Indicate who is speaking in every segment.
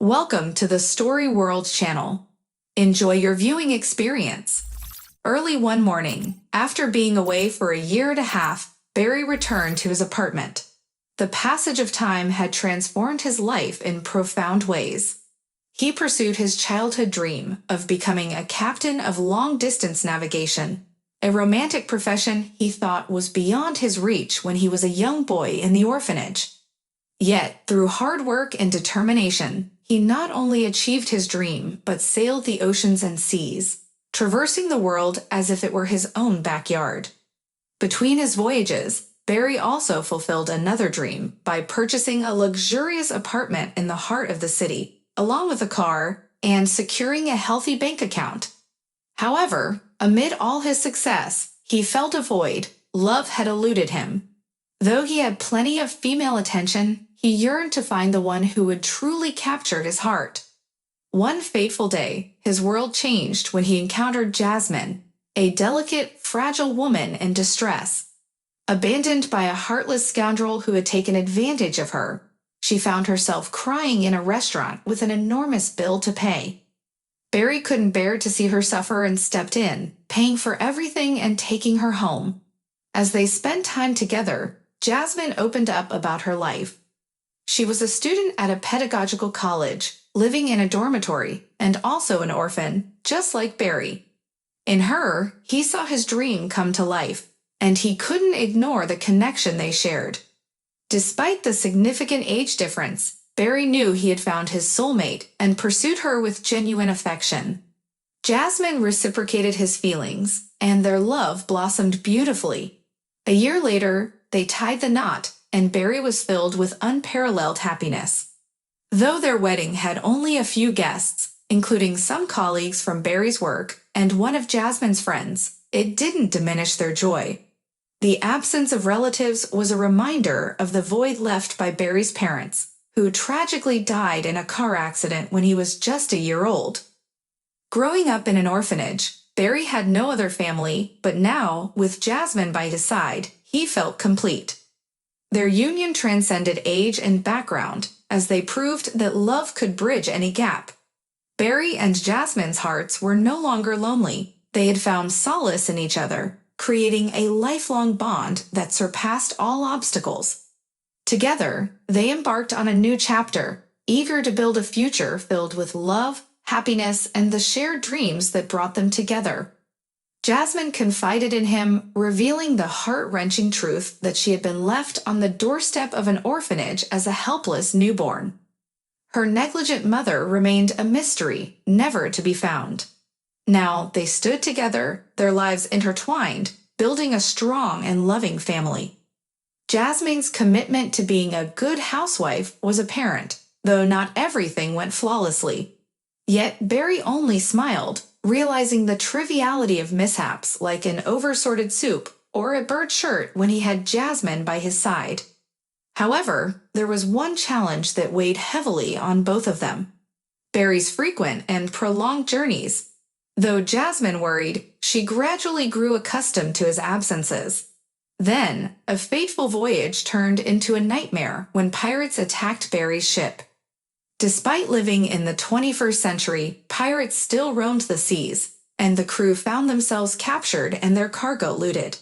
Speaker 1: Welcome to the Story World channel. Enjoy your viewing experience. Early one morning, after being away for a year and a half, Barry returned to his apartment. The passage of time had transformed his life in profound ways. He pursued his childhood dream of becoming a captain of long-distance navigation, a romantic profession he thought was beyond his reach when he was a young boy in the orphanage. Yet, through hard work and determination, he not only achieved his dream, but sailed the oceans and seas, traversing the world as if it were his own backyard. Between his voyages, Barry also fulfilled another dream by purchasing a luxurious apartment in the heart of the city, along with a car, and securing a healthy bank account. However, amid all his success, he felt a void. Love had eluded him. Though he had plenty of female attention, he yearned to find the one who would truly capture his heart. One fateful day, his world changed when he encountered Jasmine, a delicate, fragile woman in distress. Abandoned by a heartless scoundrel who had taken advantage of her, she found herself crying in a restaurant with an enormous bill to pay. Barry couldn't bear to see her suffer and stepped in, paying for everything and taking her home. As they spent time together, Jasmine opened up about her life. She was a student at a pedagogical college, living in a dormitory, and also an orphan, just like Barry. In her, he saw his dream come to life, and he couldn't ignore the connection they shared. Despite the significant age difference, Barry knew he had found his soulmate and pursued her with genuine affection. Jasmine reciprocated his feelings, and their love blossomed beautifully. A year later, they tied the knot, and Barry was filled with unparalleled happiness. Though their wedding had only a few guests, including some colleagues from Barry's work and one of Jasmine's friends, it didn't diminish their joy. The absence of relatives was a reminder of the void left by Barry's parents, who tragically died in a car accident when he was just a year old. Growing up in an orphanage, Barry had no other family, but now, with Jasmine by his side, he felt complete. Their union transcended age and background, as they proved that love could bridge any gap. Barry and Jasmine's hearts were no longer lonely. They had found solace in each other, creating a lifelong bond that surpassed all obstacles. Together, they embarked on a new chapter, eager to build a future filled with love, happiness, and the shared dreams that brought them together. Jasmine confided in him, revealing the heart-wrenching truth that she had been left on the doorstep of an orphanage as a helpless newborn. Her negligent mother remained a mystery, never to be found. Now they stood together, their lives intertwined, building a strong and loving family. Jasmine's commitment to being a good housewife was apparent, though not everything went flawlessly. Yet Barry only smiled, realizing the triviality of mishaps like an oversorted soup or a burnt shirt when he had Jasmine by his side. However, there was one challenge that weighed heavily on both of them: Barry's frequent and prolonged journeys. Though Jasmine worried, she gradually grew accustomed to his absences. Then, a fateful voyage turned into a nightmare when pirates attacked Barry's ship. Despite living in the 21st century, pirates still roamed the seas, and the crew found themselves captured and their cargo looted.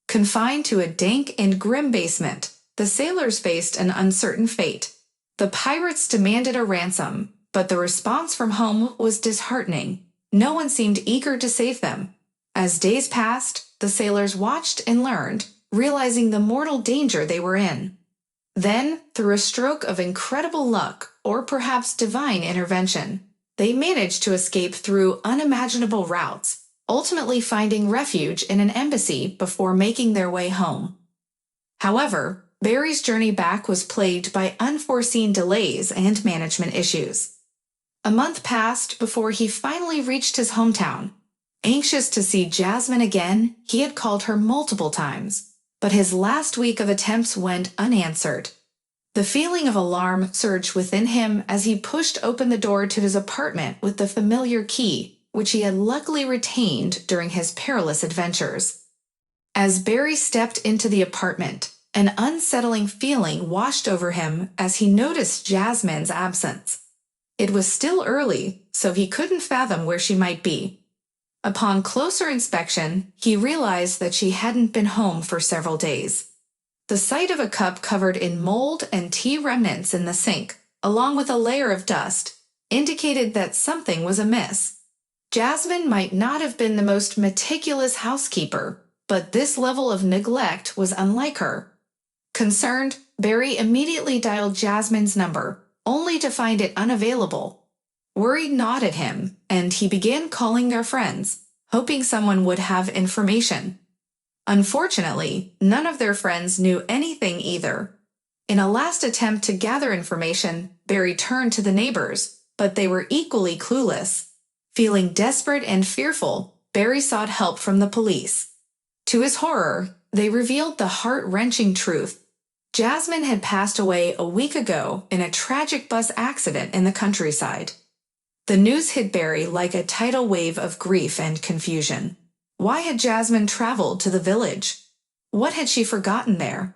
Speaker 1: Confined to a dank and grim basement, the sailors faced an uncertain fate. The pirates demanded a ransom, but the response from home was disheartening. No one seemed eager to save them. As days passed, the sailors watched and learned, realizing the mortal danger they were in. Then, through a stroke of incredible luck, or perhaps divine intervention, they managed to escape through unimaginable routes, ultimately finding refuge in an embassy before making their way home. However, Barry's journey back was plagued by unforeseen delays and management issues. A month passed before he finally reached his hometown. Anxious to see Jasmine again, he had called her multiple times, but his last week of attempts went unanswered. The feeling of alarm surged within him as he pushed open the door to his apartment with the familiar key, which he had luckily retained during his perilous adventures. As Barry stepped into the apartment, an unsettling feeling washed over him as he noticed Jasmine's absence. It was still early, so he couldn't fathom where she might be. Upon closer inspection, he realized that she hadn't been home for several days. The sight of a cup covered in mold and tea remnants in the sink, along with a layer of dust, indicated that something was amiss. Jasmine might not have been the most meticulous housekeeper, but this level of neglect was unlike her. Concerned, Barry immediately dialed Jasmine's number, only to find it unavailable. Worry gnawed at him, and he began calling their friends, hoping someone would have information. Unfortunately, none of their friends knew anything either. In a last attempt to gather information, Barry turned to the neighbors, but they were equally clueless. Feeling desperate and fearful, Barry sought help from the police. To his horror, they revealed the heart-wrenching truth. Jasmine had passed away a week ago in a tragic bus accident in the countryside. The news hit Barry like a tidal wave of grief and confusion. Why had Jasmine traveled to the village? What had she forgotten there?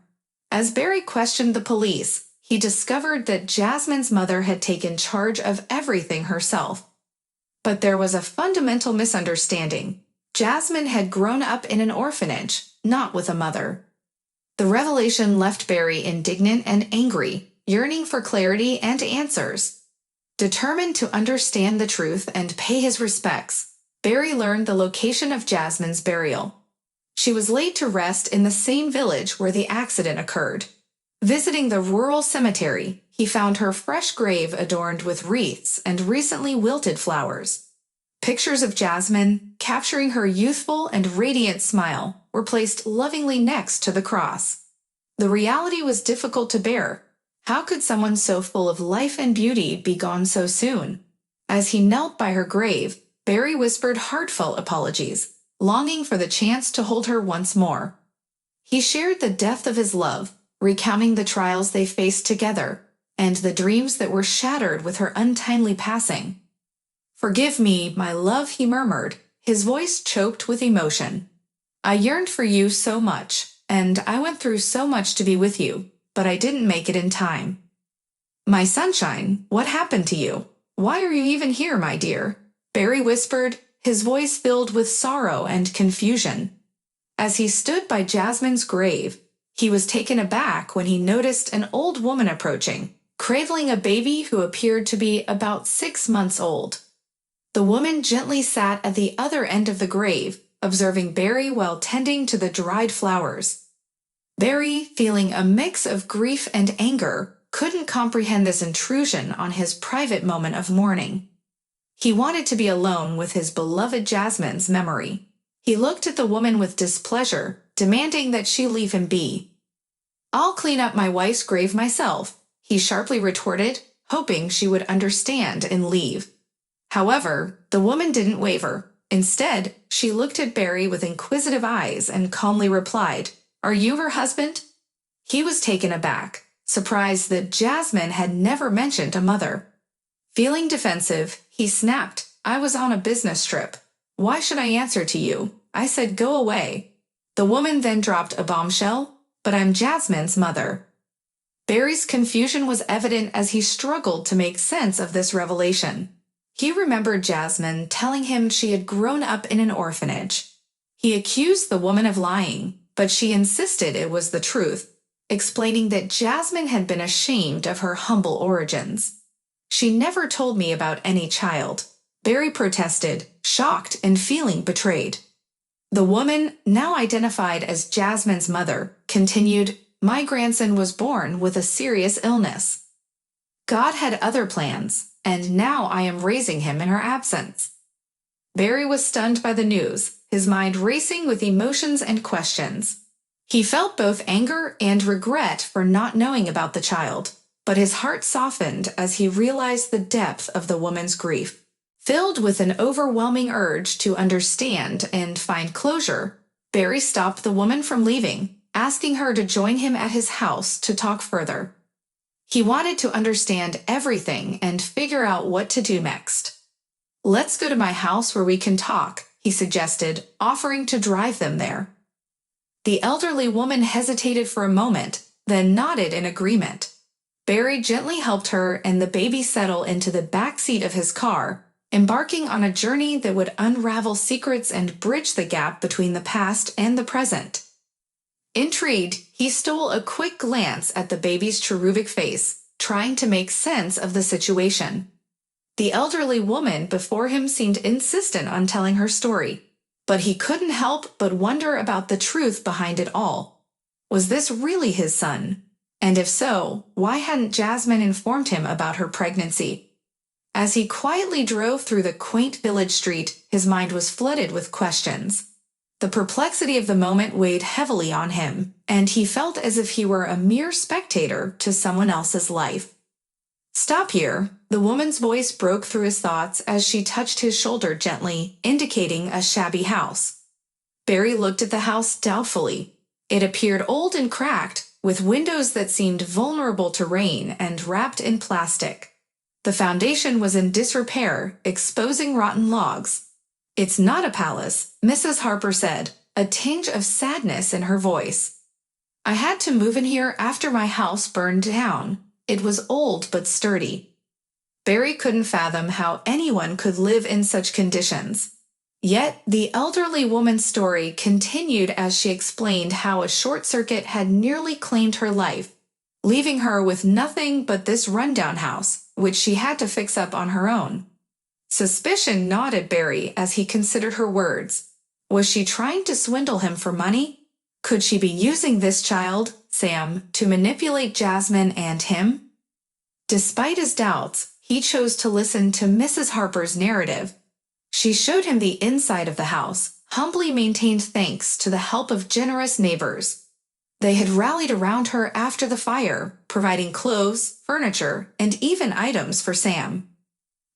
Speaker 1: As Barry questioned the police, he discovered that Jasmine's mother had taken charge of everything herself. But there was a fundamental misunderstanding. Jasmine had grown up in an orphanage, not with a mother. The revelation left Barry indignant and angry, yearning for clarity and answers. Determined to understand the truth and pay his respects, Barry learned the location of Jasmine's burial. She was laid to rest in the same village where the accident occurred. Visiting the rural cemetery, he found her fresh grave adorned with wreaths and recently wilted flowers. Pictures of Jasmine, capturing her youthful and radiant smile, were placed lovingly next to the cross. The reality was difficult to bear. How could someone so full of life and beauty be gone so soon? As he knelt by her grave, Barry whispered heartfelt apologies, longing for the chance to hold her once more. He shared the depth of his love, recounting the trials they faced together, and the dreams that were shattered with her untimely passing. "Forgive me, my love," he murmured, his voice choked with emotion. "I yearned for you so much, and I went through so much to be with you, but I didn't make it in time. My sunshine, what happened to you? Why are you even here, my dear?" Barry whispered, his voice filled with sorrow and confusion. As he stood by Jasmine's grave, he was taken aback when he noticed an old woman approaching, cradling a baby who appeared to be about 6 months old. The woman gently sat at the other end of the grave, observing Barry while tending to the dried flowers. Barry, feeling a mix of grief and anger, couldn't comprehend this intrusion on his private moment of mourning. He wanted to be alone with his beloved Jasmine's memory. He looked at the woman with displeasure, demanding that she leave him be. "I'll clean up my wife's grave myself," he sharply retorted, hoping she would understand and leave. However, the woman didn't waver. Instead, she looked at Barry with inquisitive eyes and calmly replied, "Are you her husband?" He was taken aback, surprised that Jasmine had never mentioned a mother. Feeling defensive, he snapped, "I was on a business trip. Why should I answer to you? I said go away." The woman then dropped a bombshell, "But I'm Jasmine's mother." Barry's confusion was evident as he struggled to make sense of this revelation. He remembered Jasmine telling him she had grown up in an orphanage. He accused the woman of lying, but she insisted it was the truth, explaining that Jasmine had been ashamed of her humble origins. "She never told me about any child," Barry protested, shocked and feeling betrayed. The woman, now identified as Jasmine's mother, continued, "My grandson was born with a serious illness. God had other plans, and now I am raising him in her absence." Barry was stunned by the news, his mind racing with emotions and questions. He felt both anger and regret for not knowing about the child, but his heart softened as he realized the depth of the woman's grief. Filled with an overwhelming urge to understand and find closure, Barry stopped the woman from leaving, asking her to join him at his house to talk further. He wanted to understand everything and figure out what to do next. "Let's go to my house where we can talk," he suggested, offering to drive them there. The elderly woman hesitated for a moment, then nodded in agreement. Barry gently helped her and the baby settle into the back seat of his car, embarking on a journey that would unravel secrets and bridge the gap between the past and the present. Intrigued, he stole a quick glance at the baby's cherubic face, trying to make sense of the situation. The elderly woman before him seemed insistent on telling her story, but he couldn't help but wonder about the truth behind it all. Was this really his son? And if so, why hadn't Jasmine informed him about her pregnancy? As he quietly drove through the quaint village street, his mind was flooded with questions. The perplexity of the moment weighed heavily on him, and he felt as if he were a mere spectator to someone else's life. "Stop here," the woman's voice broke through his thoughts as she touched his shoulder gently, indicating a shabby house. Barry looked at the house doubtfully. It appeared old and cracked, with windows that seemed vulnerable to rain and wrapped in plastic. The foundation was in disrepair, exposing rotten logs. "It's not a palace," Mrs. Harper said, a tinge of sadness in her voice. "I had to move in here after my house burned down. It was old but sturdy." Barry couldn't fathom how anyone could live in such conditions. Yet, the elderly woman's story continued as she explained how a short circuit had nearly claimed her life, leaving her with nothing but this rundown house, which she had to fix up on her own. Suspicion gnawed at Barry as he considered her words. Was she trying to swindle him for money? Could she be using this child, Sam, to manipulate Jasmine and him? Despite his doubts, he chose to listen to Mrs. Harper's narrative. She showed him the inside of the house, humbly maintained thanks to the help of generous neighbors. They had rallied around her after the fire, providing clothes, furniture, and even items for Sam.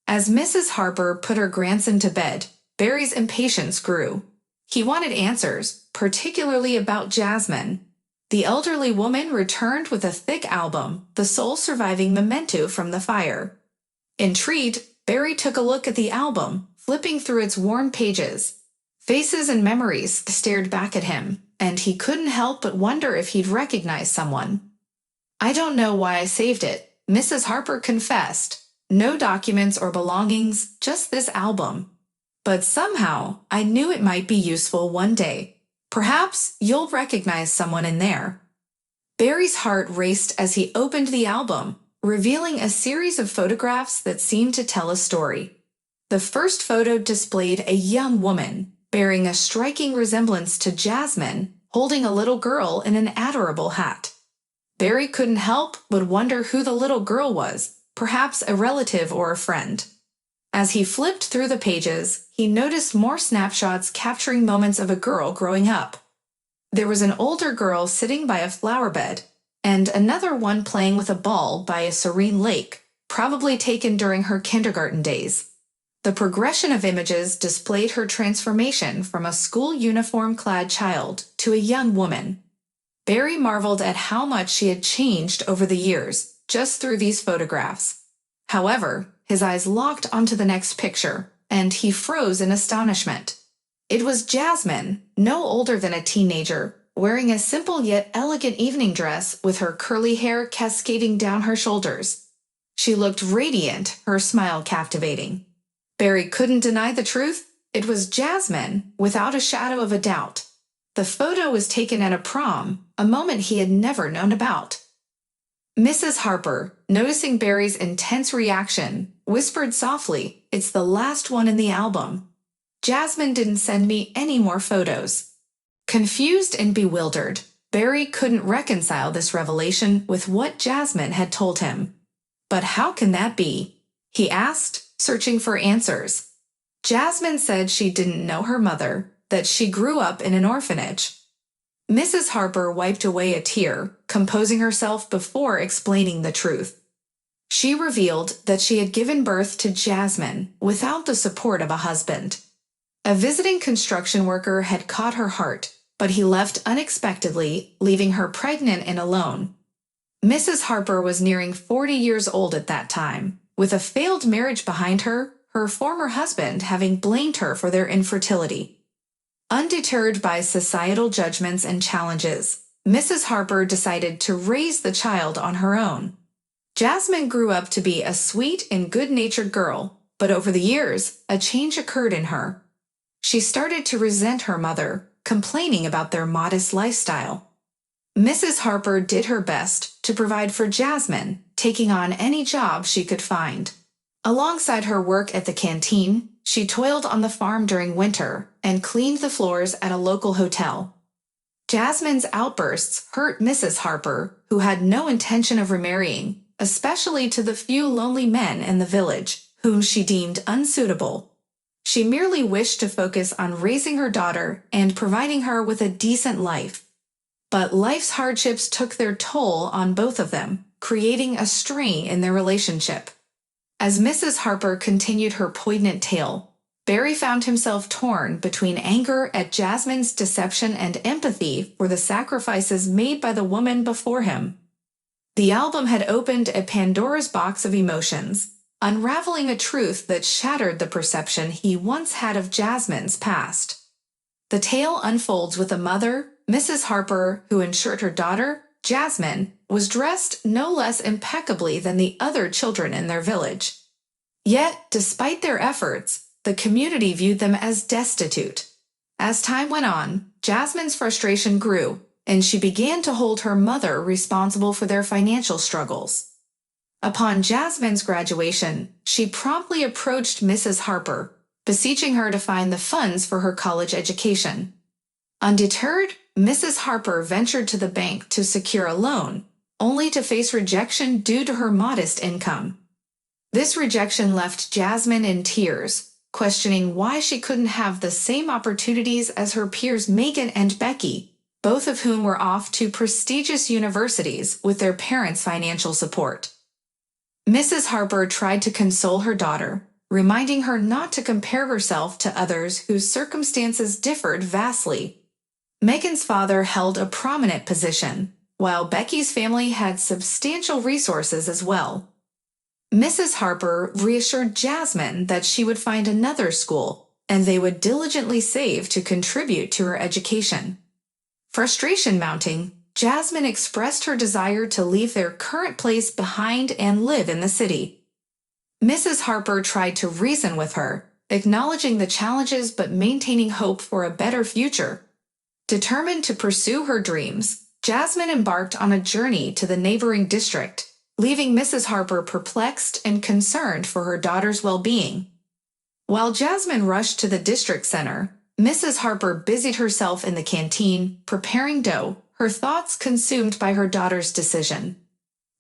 Speaker 1: As Mrs. Harper put her grandson to bed, Barry's impatience grew. He wanted answers, particularly about Jasmine. The elderly woman returned with a thick album, the sole surviving memento from the fire. Intrigued, Barry took a look at the album, flipping through its worn pages. Faces and memories stared back at him, and he couldn't help but wonder if he'd recognize someone. "I don't know why I saved it," Mrs. Harper confessed. "No documents or belongings, just this album. But somehow, I knew it might be useful one day. Perhaps you'll recognize someone in there." Barry's heart raced as he opened the album, revealing a series of photographs that seemed to tell a story. The first photo displayed a young woman, bearing a striking resemblance to Jasmine, holding a little girl in an adorable hat. Barry couldn't help but wonder who the little girl was, perhaps a relative or a friend. As he flipped through the pages, he noticed more snapshots capturing moments of a girl growing up. There was an older girl sitting by a flower bed, and another one playing with a ball by a serene lake, probably taken during her kindergarten days. The progression of images displayed her transformation from a school uniform-clad child to a young woman. Barry marveled at how much she had changed over the years, just through these photographs. However, his eyes locked onto the next picture, and he froze in astonishment. It was Jasmine, no older than a teenager, wearing a simple yet elegant evening dress with her curly hair cascading down her shoulders. She looked radiant, her smile captivating. Barry couldn't deny the truth. It was Jasmine, without a shadow of a doubt. The photo was taken at a prom, a moment he had never known about. Mrs. Harper, noticing Barry's intense reaction, whispered softly, "It's the last one in the album. Jasmine didn't send me any more photos." Confused and bewildered, Barry couldn't reconcile this revelation with what Jasmine had told him. "But how can that be?" he asked, searching for answers. Jasmine said she didn't know her mother, that she grew up in an orphanage. Mrs. Harper wiped away a tear, composing herself before explaining the truth. She revealed that she had given birth to Jasmine without the support of a husband. A visiting construction worker had caught her heart, but he left unexpectedly, leaving her pregnant and alone. Mrs. Harper was nearing 40 years old at that time. With a failed marriage behind her, her former husband having blamed her for their infertility. Undeterred by societal judgments and challenges, Mrs. Harper decided to raise the child on her own. Jasmine grew up to be a sweet and good-natured girl, but over the years, a change occurred in her. She started to resent her mother, complaining about their modest lifestyle. Mrs. Harper did her best to provide for Jasmine, taking on any job she could find. Alongside her work at the canteen, she toiled on the farm during winter and cleaned the floors at a local hotel. Jasmine's outbursts hurt Mrs. Harper, who had no intention of remarrying, especially to the few lonely men in the village, whom she deemed unsuitable. She merely wished to focus on raising her daughter and providing her with a decent life. But life's hardships took their toll on both of them, creating a strain in their relationship. As Mrs. Harper continued her poignant tale, Barry found himself torn between anger at Jasmine's deception and empathy for the sacrifices made by the woman before him. The album had opened a Pandora's box of emotions, unraveling a truth that shattered the perception he once had of Jasmine's past. The tale unfolds with a mother, Mrs. Harper, who ensured her daughter, Jasmine, was dressed no less impeccably than the other children in their village. Yet, despite their efforts, the community viewed them as destitute. As time went on, Jasmine's frustration grew, and she began to hold her mother responsible for their financial struggles. Upon Jasmine's graduation, she promptly approached Mrs. Harper, beseeching her to find the funds for her college education. Undeterred, Mrs. Harper ventured to the bank to secure a loan, only to face rejection due to her modest income. This rejection left Jasmine in tears, questioning why she couldn't have the same opportunities as her peers Megan and Becky, both of whom were off to prestigious universities with their parents' financial support. Mrs. Harper tried to console her daughter, reminding her not to compare herself to others whose circumstances differed vastly. Megan's father held a prominent position, while Becky's family had substantial resources as well. Mrs. Harper reassured Jasmine that she would find another school, and they would diligently save to contribute to her education. Frustration mounting, Jasmine expressed her desire to leave their current place behind and live in the city. Mrs. Harper tried to reason with her, acknowledging the challenges but maintaining hope for a better future. Determined to pursue her dreams, Jasmine embarked on a journey to the neighboring district, leaving Mrs. Harper perplexed and concerned for her daughter's well-being. While Jasmine rushed to the district center, Mrs. Harper busied herself in the canteen, preparing dough, her thoughts consumed by her daughter's decision.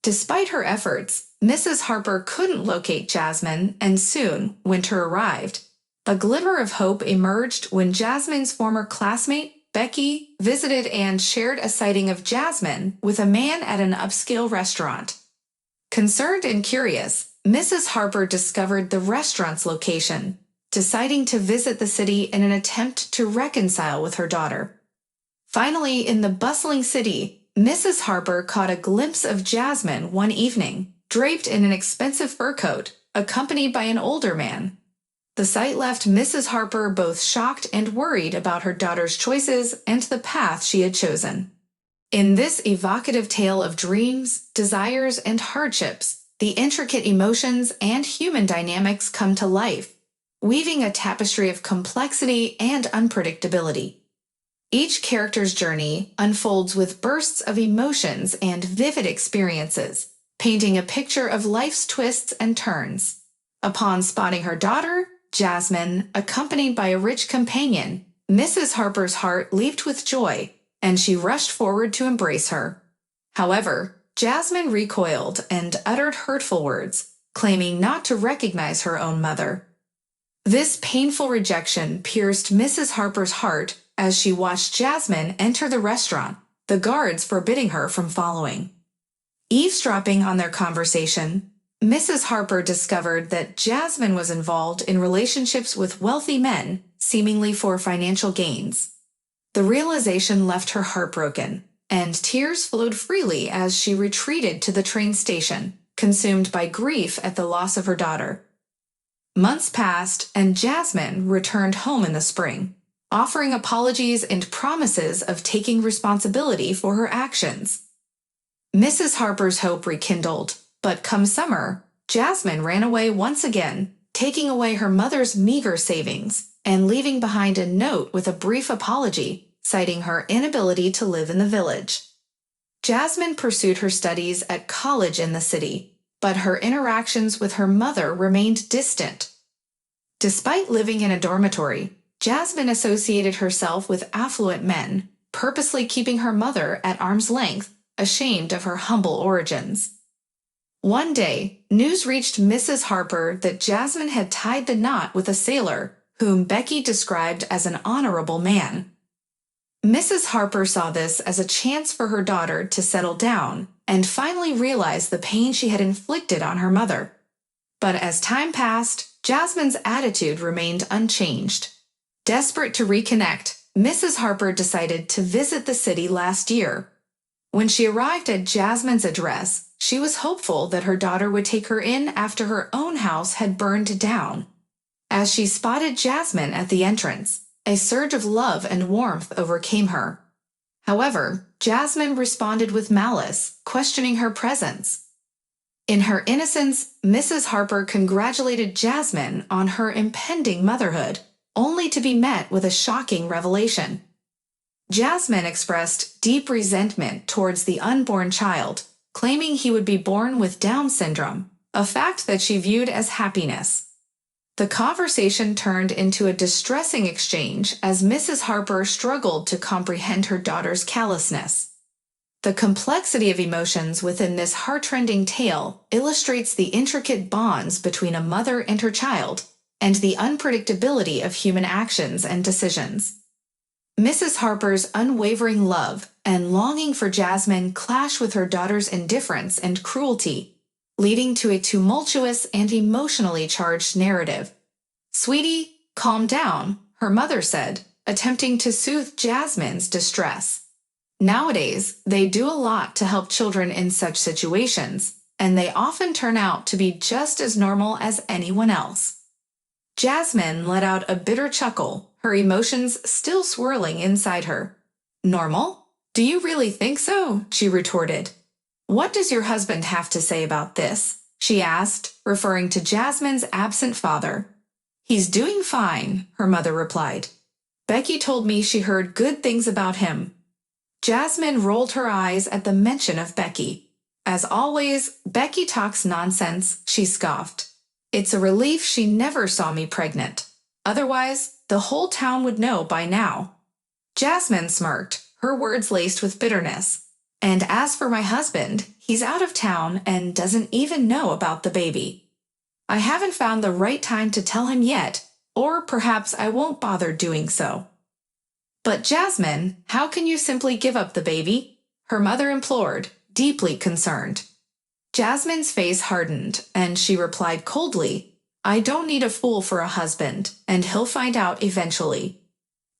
Speaker 1: Despite her efforts, Mrs. Harper couldn't locate Jasmine, and soon winter arrived. A glimmer of hope emerged when Jasmine's former classmate, Becky, visited and shared a sighting of Jasmine with a man at an upscale restaurant. Concerned and curious, Mrs. Harper discovered the restaurant's location, deciding to visit the city in an attempt to reconcile with her daughter. Finally, in the bustling city, Mrs. Harper caught a glimpse of Jasmine one evening, draped in an expensive fur coat, accompanied by an older man. The sight left Mrs. Harper both shocked and worried about her daughter's choices and the path she had chosen. In this evocative tale of dreams, desires, and hardships, the intricate emotions and human dynamics come to life, weaving a tapestry of complexity and unpredictability. Each character's journey unfolds with bursts of emotions and vivid experiences, painting a picture of life's twists and turns. Upon spotting her daughter, Jasmine, accompanied by a rich companion, Mrs. Harper's heart leaped with joy, and she rushed forward to embrace her. However, Jasmine recoiled and uttered hurtful words, claiming not to recognize her own mother. This painful rejection pierced Mrs. Harper's heart as she watched Jasmine enter the restaurant, the guards forbidding her from following. Eavesdropping on their conversation, Mrs. Harper discovered that Jasmine was involved in relationships with wealthy men, seemingly for financial gains. The realization left her heartbroken, and tears flowed freely as she retreated to the train station, consumed by grief at the loss of her daughter. Months passed, and Jasmine returned home in the spring, offering apologies and promises of taking responsibility for her actions. Mrs. Harper's hope rekindled, But come summer, Jasmine ran away once again, taking away her mother's meager savings and leaving behind a note with a brief apology, citing her inability to live in the village. Jasmine pursued her studies at college in the city, but her interactions with her mother remained distant. Despite living in a dormitory, Jasmine associated herself with affluent men, purposely keeping her mother at arm's length, ashamed of her humble origins. One day, news reached Mrs. Harper that Jasmine had tied the knot with a sailor, whom Becky described as an honorable man. Mrs. Harper saw this as a chance for her daughter to settle down and finally realize the pain she had inflicted on her mother. But as time passed, Jasmine's attitude remained unchanged. Desperate to reconnect, Mrs. Harper decided to visit the city last year. When she arrived at Jasmine's address, she was hopeful that her daughter would take her in after her own house had burned down. As she spotted Jasmine at the entrance, a surge of love and warmth overcame her. However, Jasmine responded with malice, questioning her presence. In her innocence, Mrs. Harper congratulated Jasmine on her impending motherhood, only to be met with a shocking revelation. Jasmine expressed deep resentment towards the unborn child, claiming he would be born with Down syndrome, a fact that she viewed as happiness. The conversation turned into a distressing exchange as Mrs. Harper struggled to comprehend her daughter's callousness. The complexity of emotions within this heartrending tale illustrates the intricate bonds between a mother and her child, and the unpredictability of human actions and decisions. Mrs. Harper's unwavering love and longing for Jasmine clash with her daughter's indifference and cruelty, leading to a tumultuous and emotionally charged narrative. "Sweetie, calm down," her mother said, attempting to soothe Jasmine's distress. Nowadays, they do a lot to help children in such situations, and they often turn out to be just as normal as anyone else. Jasmine let out a bitter chuckle, her emotions still swirling inside her. "Normal? Do you really think so?" she retorted. "What does your husband have to say about this?" she asked, referring to Jasmine's absent father. "He's doing fine," her mother replied. "Becky told me she heard good things about him." Jasmine rolled her eyes at the mention of Becky. "As always, Becky talks nonsense," she scoffed. "It's a relief she never saw me pregnant. Otherwise, the whole town would know by now." Jasmine smirked, her words laced with bitterness. "And as for my husband, he's out of town and doesn't even know about the baby. I haven't found the right time to tell him yet, or perhaps I won't bother doing so." "But Jasmine, how can you simply give up the baby?" her mother implored, deeply concerned. Jasmine's face hardened, and she replied coldly, "I don't need a fool for a husband, and he'll find out eventually.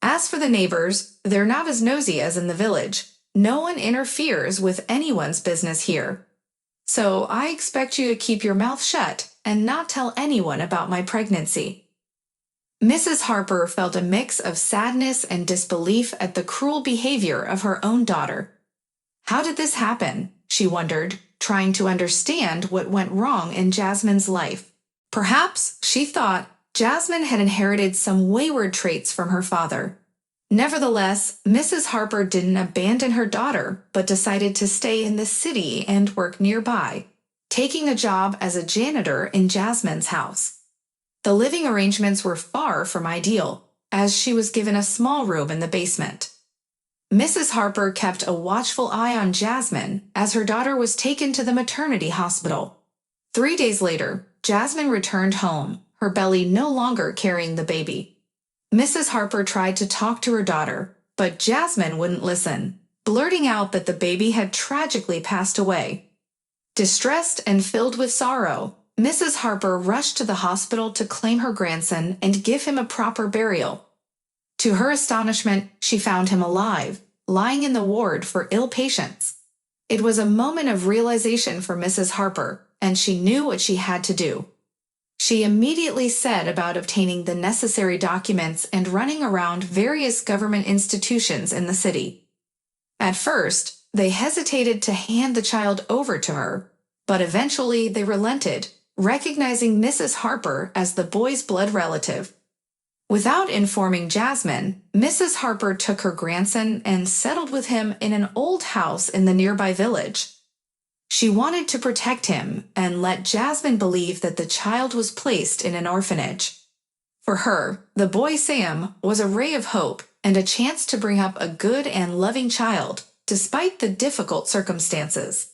Speaker 1: As for the neighbors, they're not as nosy as in the village. No one interferes with anyone's business here. So I expect you to keep your mouth shut and not tell anyone about my pregnancy." Mrs. Harper felt a mix of sadness and disbelief at the cruel behavior of her own daughter. How did this happen? She wondered, trying to understand what went wrong in Jasmine's life. Perhaps, she thought, Jasmine had inherited some wayward traits from her father. Nevertheless, Mrs. Harper didn't abandon her daughter, but decided to stay in the city and work nearby, taking a job as a janitor in Jasmine's house. The living arrangements were far from ideal, as she was given a small room in the basement. Mrs. Harper kept a watchful eye on Jasmine as her daughter was taken to the maternity hospital. 3 days later, Jasmine returned home, her belly no longer carrying the baby. Mrs. Harper tried to talk to her daughter, but Jasmine wouldn't listen, blurting out that the baby had tragically passed away. Distressed and filled with sorrow, Mrs. Harper rushed to the hospital to claim her grandson and give him a proper burial. To her astonishment, she found him alive, lying in the ward for ill patients. It was a moment of realization for Mrs. Harper, and she knew what she had to do. She immediately set about obtaining the necessary documents and running around various government institutions in the city. At first, they hesitated to hand the child over to her, but eventually they relented, recognizing Mrs. Harper as the boy's blood relative. Without informing Jasmine, Mrs. Harper took her grandson and settled with him in an old house in the nearby village. She wanted to protect him and let Jasmine believe that the child was placed in an orphanage. For her, the boy Sam was a ray of hope and a chance to bring up a good and loving child, despite the difficult circumstances.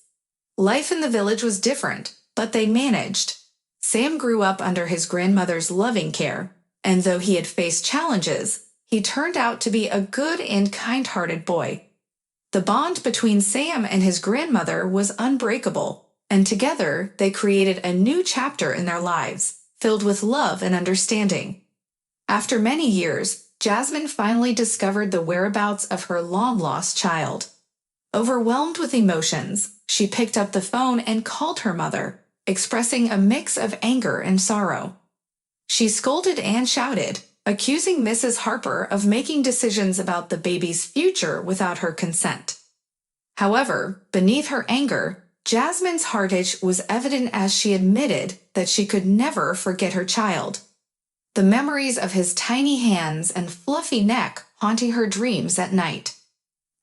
Speaker 1: Life in the village was different, but they managed. Sam grew up under his grandmother's loving care, and though he had faced challenges, he turned out to be a good and kind-hearted boy. The bond between Sam and his grandmother was unbreakable, and together they created a new chapter in their lives, filled with love and understanding. After many years, Jasmine finally discovered the whereabouts of her long-lost child. Overwhelmed with emotions, she picked up the phone and called her mother, expressing a mix of anger and sorrow. She scolded and shouted, accusing Mrs. Harper of making decisions about the baby's future without her consent. However, beneath her anger, Jasmine's heartache was evident as she admitted that she could never forget her child. The memories of his tiny hands and fluffy neck haunting her dreams at night.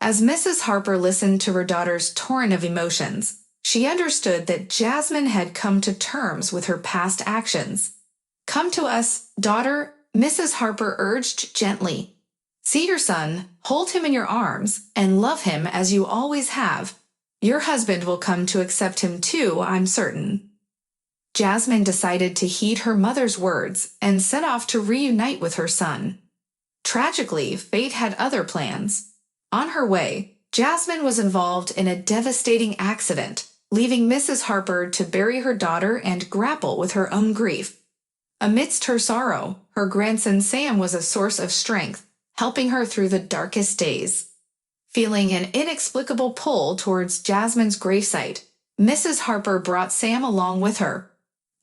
Speaker 1: As Mrs. Harper listened to her daughter's torrent of emotions, she understood that Jasmine had come to terms with her past actions. "Come to us, daughter," Mrs. Harper urged gently. "See your son, hold him in your arms, and love him as you always have. Your husband will come to accept him too, I'm certain." Jasmine decided to heed her mother's words and set off to reunite with her son. Tragically, fate had other plans. On her way, Jasmine was involved in a devastating accident, leaving Mrs. Harper to bury her daughter and grapple with her own grief. Amidst her sorrow, her grandson Sam was a source of strength, helping her through the darkest days. Feeling an inexplicable pull towards Jasmine's gravesite, Mrs. Harper brought Sam along with her.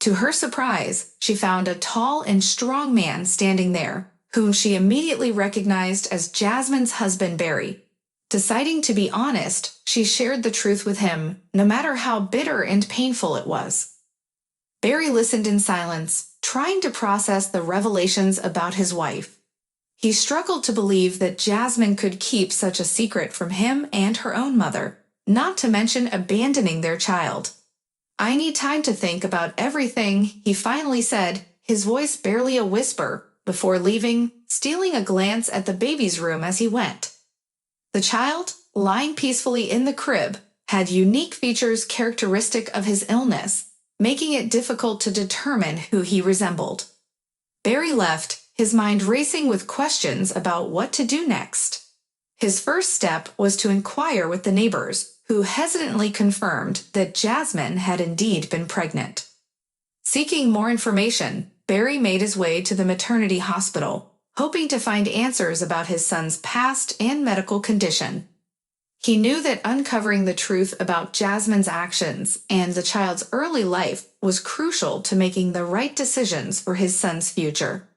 Speaker 1: To her surprise, she found a tall and strong man standing there, whom she immediately recognized as Jasmine's husband Barry. Deciding to be honest, she shared the truth with him, no matter how bitter and painful it was. Barry listened in silence, trying to process the revelations about his wife. He struggled to believe that Jasmine could keep such a secret from him and her own mother, not to mention abandoning their child. "I need time to think about everything," he finally said, his voice barely a whisper, before leaving, stealing a glance at the baby's room as he went. The child, lying peacefully in the crib, had unique features characteristic of his illness, making it difficult to determine who he resembled. Barry left, his mind racing with questions about what to do next. His first step was to inquire with the neighbors, who hesitantly confirmed that Jasmine had indeed been pregnant. Seeking more information, Barry made his way to the maternity hospital, hoping to find answers about his son's past and medical condition. He knew that uncovering the truth about Jasmine's actions and the child's early life was crucial to making the right decisions for his son's future.